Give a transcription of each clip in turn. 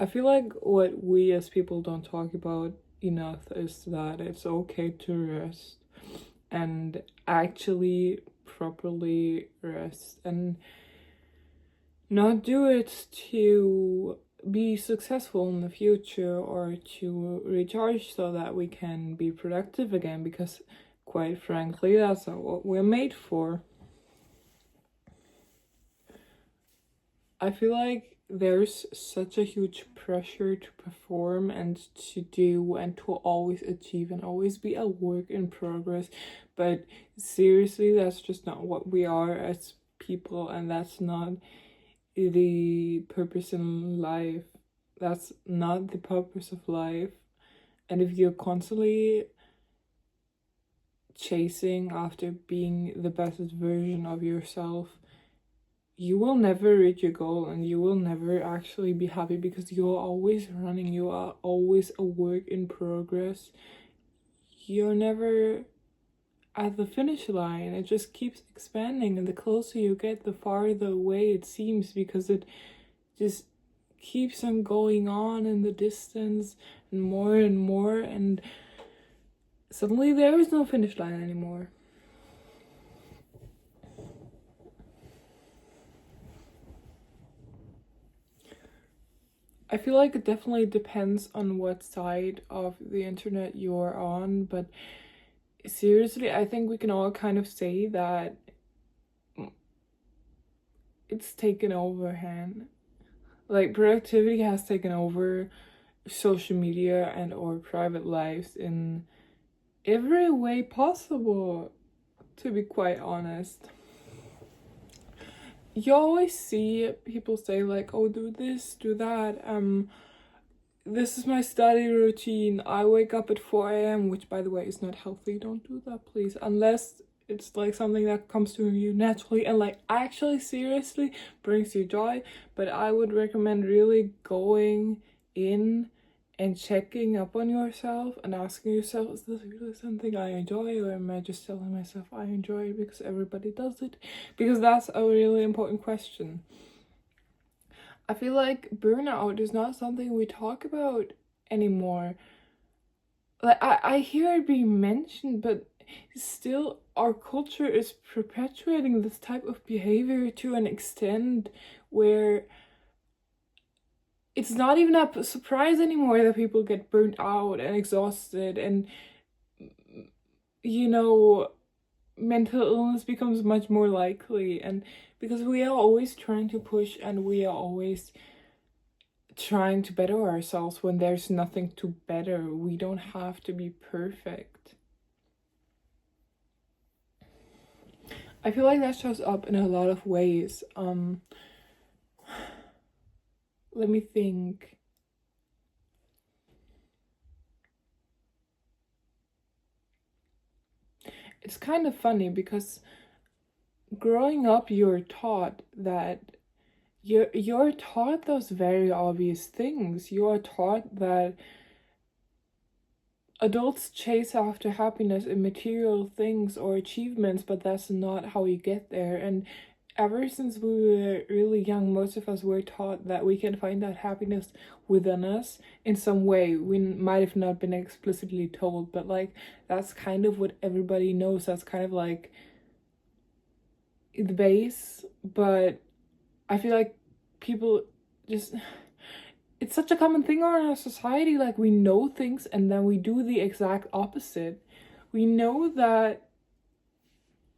I feel like what we as people don't talk about enough is that it's okay to rest and actually properly rest and not do it to be successful in the future or to recharge so that we can be productive again, because quite frankly that's not what we're made for. I feel like there's such a huge pressure to perform and to do and to always achieve and always be a work in progress, but seriously that's just not what we are as people, and that's not the purpose in life. That's not the purpose of life. And if you're constantly chasing after being the best version of yourself, you will never reach your goal and you will never actually be happy, because you're always running, you are always a work in progress. You're never at the finish line. It just keeps expanding, and the closer you get, the farther away it seems, because it just keeps on going on in the distance and more, and suddenly there is no finish line anymore. I feel like it definitely depends on what side of the internet you're on, but seriously, I think we can all kind of say that it's taken overhand. Like, productivity has taken over social media and or private lives in every way possible, to be quite honest. You always see people say like, oh, do this, do that, this is my study routine, I wake up at 4 a.m, which by the way is not healthy. Don't do that, please, unless it's like something that comes to you naturally and like actually seriously brings you joy. But I would recommend really going in and checking up on yourself and asking yourself, is this really something I enjoy, or am I just telling myself I enjoy it because everybody does it? Because that's a really important question. I feel like burnout is not something we talk about anymore. Like, I hear it being mentioned, but still our culture is perpetuating this type of behavior to an extent where it's not even a surprise anymore that people get burnt out and exhausted, and you know, mental illness becomes much more likely. And because we are always trying to push and we are always trying to better ourselves when there's nothing to better. We don't have to be perfect. I feel like that shows up in a lot of ways. Let me think. It's kind of funny because growing up you're taught that you're taught those very obvious things. You are taught that adults chase after happiness in material things or achievements, but that's not how you get there. And ever since we were really young, most of us were taught that we can find that happiness within us in some way. We might have not been explicitly told, but like that's kind of what everybody knows. That's kind of like the base. But I feel like people just, it's such a common thing in our society. Like, we know things and then we do the exact opposite. We know that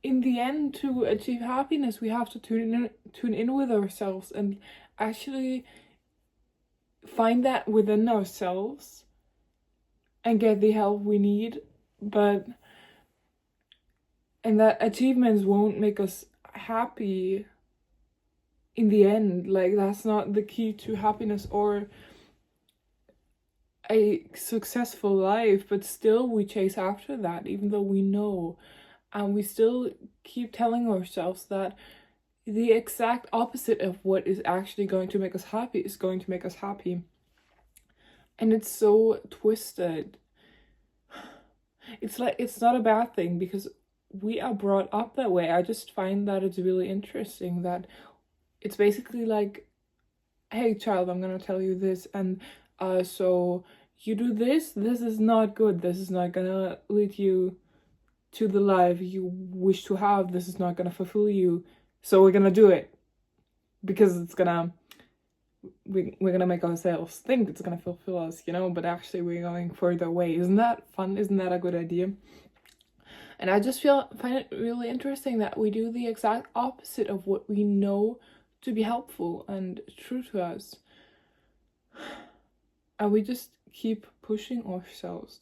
in the end, to achieve happiness, we have to tune in with ourselves and actually find that within ourselves and get the help we need. But and that achievements won't make us happy in the end. Like, that's not the key to happiness or a successful life. But still we chase after that, even though we know, and we still keep telling ourselves that the exact opposite of what is actually going to make us happy is going to make us happy. And it's so twisted. It's like, it's not a bad thing because we are brought up that way. I just find that it's really interesting that it's basically like hey child, I'm gonna tell you this, and so you do this, this is not good, this is not gonna lead you to the life you wish to have, this is not gonna fulfill you, so we're gonna do it because it's gonna, we're gonna make ourselves think it's gonna fulfill us, you know, but actually we're going further away. Isn't that fun? Isn't that a good idea? And I just find it really interesting that we do the exact opposite of what we know to be helpful and true to us. And we just keep pushing ourselves.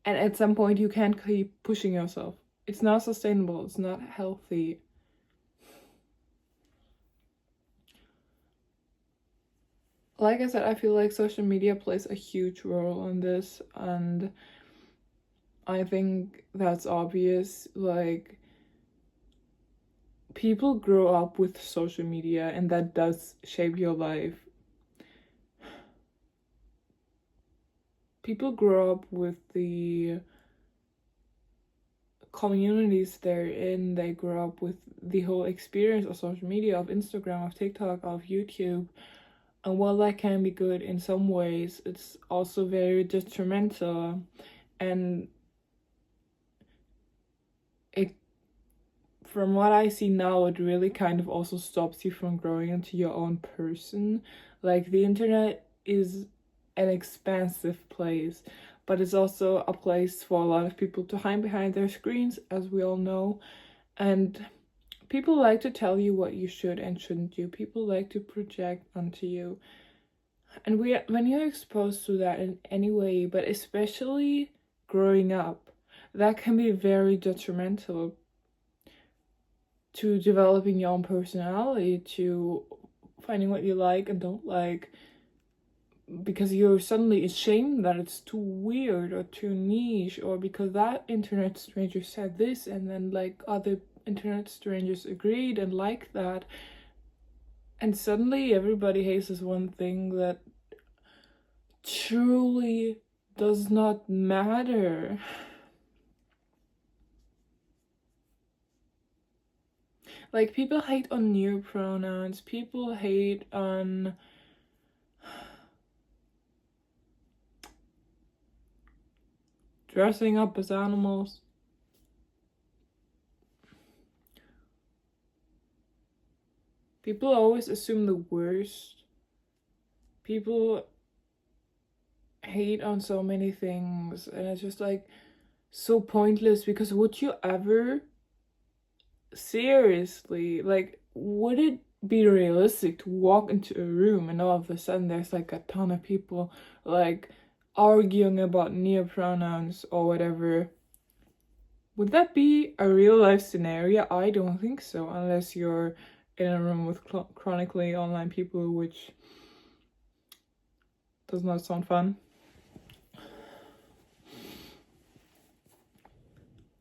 And at some point you can't keep pushing yourself. It's not sustainable, it's not healthy. Like I said, I feel like social media plays a huge role in this, and I think that's obvious. Like, people grow up with social media, and that does shape your life. People grow up with the communities they're in, they grow up with the whole experience of social media, of Instagram, of TikTok, of YouTube. And while that can be good in some ways, it's also very detrimental. And it, from what I see now, it really kind of also stops you from growing into your own person. Like, the internet is an expansive place, but it's also a place for a lot of people to hide behind their screens, as we all know. And people like to tell you what you should and shouldn't do. People like to project onto you. And when you're exposed to that in any way, but especially growing up, that can be very detrimental to developing your own personality, to finding what you like and don't like, because you're suddenly ashamed that it's too weird or too niche, or because that internet stranger said this and then like other internet strangers agreed and liked that, and suddenly everybody hates this one thing that truly does not matter. Like, people hate on new pronouns, people hate on dressing up as animals. People always assume the worst. People hate on so many things, and it's just like so pointless, because would you ever seriously, like, would it be realistic to walk into a room and all of a sudden there's like a ton of people like arguing about neopronouns or whatever? Would that be a real life scenario? I don't think so, unless you're in a room with chronically online people, which does not sound fun.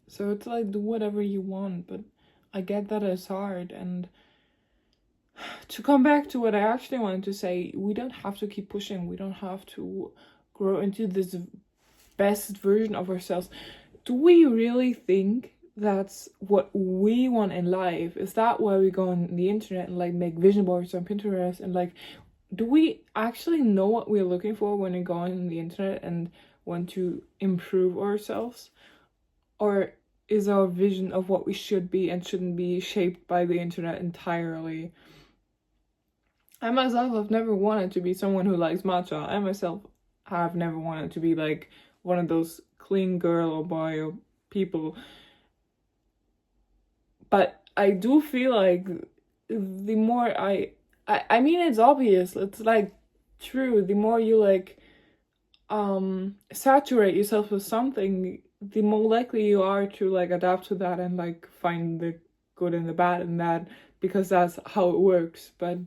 So it's like, do whatever you want, but I get that it's hard. And to come back to what I actually wanted to say, we don't have to keep pushing. We don't have to grow into this best version of ourselves. Do we really think that's what we want in life? Is that why we go on the internet and like make vision boards on Pinterest? And like, do we actually know what we're looking for when we go on the internet and want to improve ourselves? Or is our vision of what we should be and shouldn't be shaped by the internet entirely? I myself have never wanted to be someone who likes matcha. I myself have never wanted to be like one of those clean girl or boy or people. But I do feel like the more I mean, it's obvious, it's like true, the more you like saturate yourself with something, the more likely you are to like adapt to that and like find the good and the bad in that, because that's how it works. But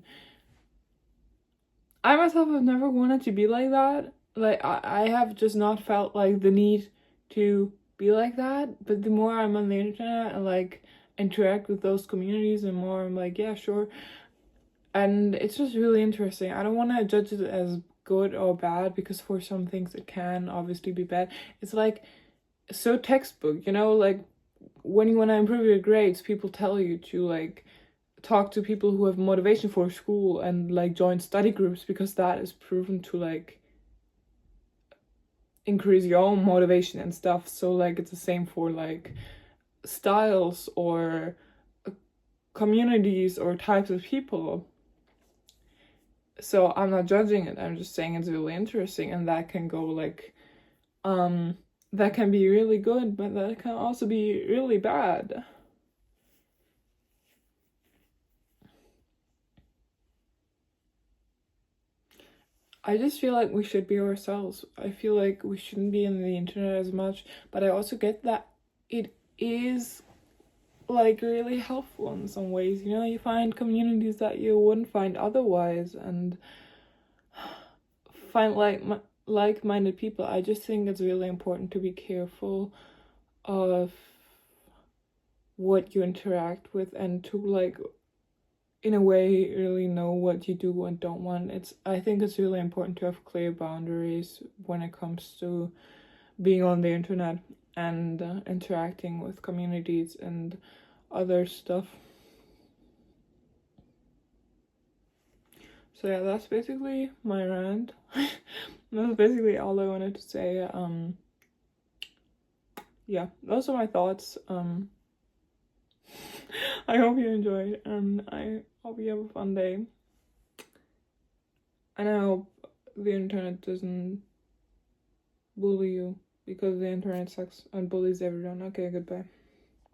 I myself have never wanted to be like that. Like, I have just not felt like the need to be like that. But the more I'm on the internet and like interact with those communities, and more I'm like, yeah, sure. And it's just really interesting. I don't want to judge it as good or bad, because for some things it can obviously be bad. It's like so textbook, you know, like when you want to improve your grades, people tell you to like talk to people who have motivation for school and like join study groups, because that is proven to like increase your own motivation and stuff. So like it's the same for like styles or communities or types of people. So I'm not judging it, I'm just saying it's really interesting, and that can go like that can be really good, but that can also be really bad. I just feel like we should be ourselves. I feel like we shouldn't be in the internet as much, but I also get that it is like really helpful in some ways. You know, you find communities that you wouldn't find otherwise, and find like-minded people. I just think it's really important to be careful of what you interact with, and to like in a way really know what you do and don't want. I think it's really important to have clear boundaries when it comes to being on the internet and interacting with communities and other stuff. So yeah, that's basically my rant. That's basically all I wanted to say. Yeah, those are my thoughts. I hope you enjoyed, and I hope you have a fun day. And I hope the internet doesn't bully you, because the internet sucks and bullies everyone. Okay, goodbye.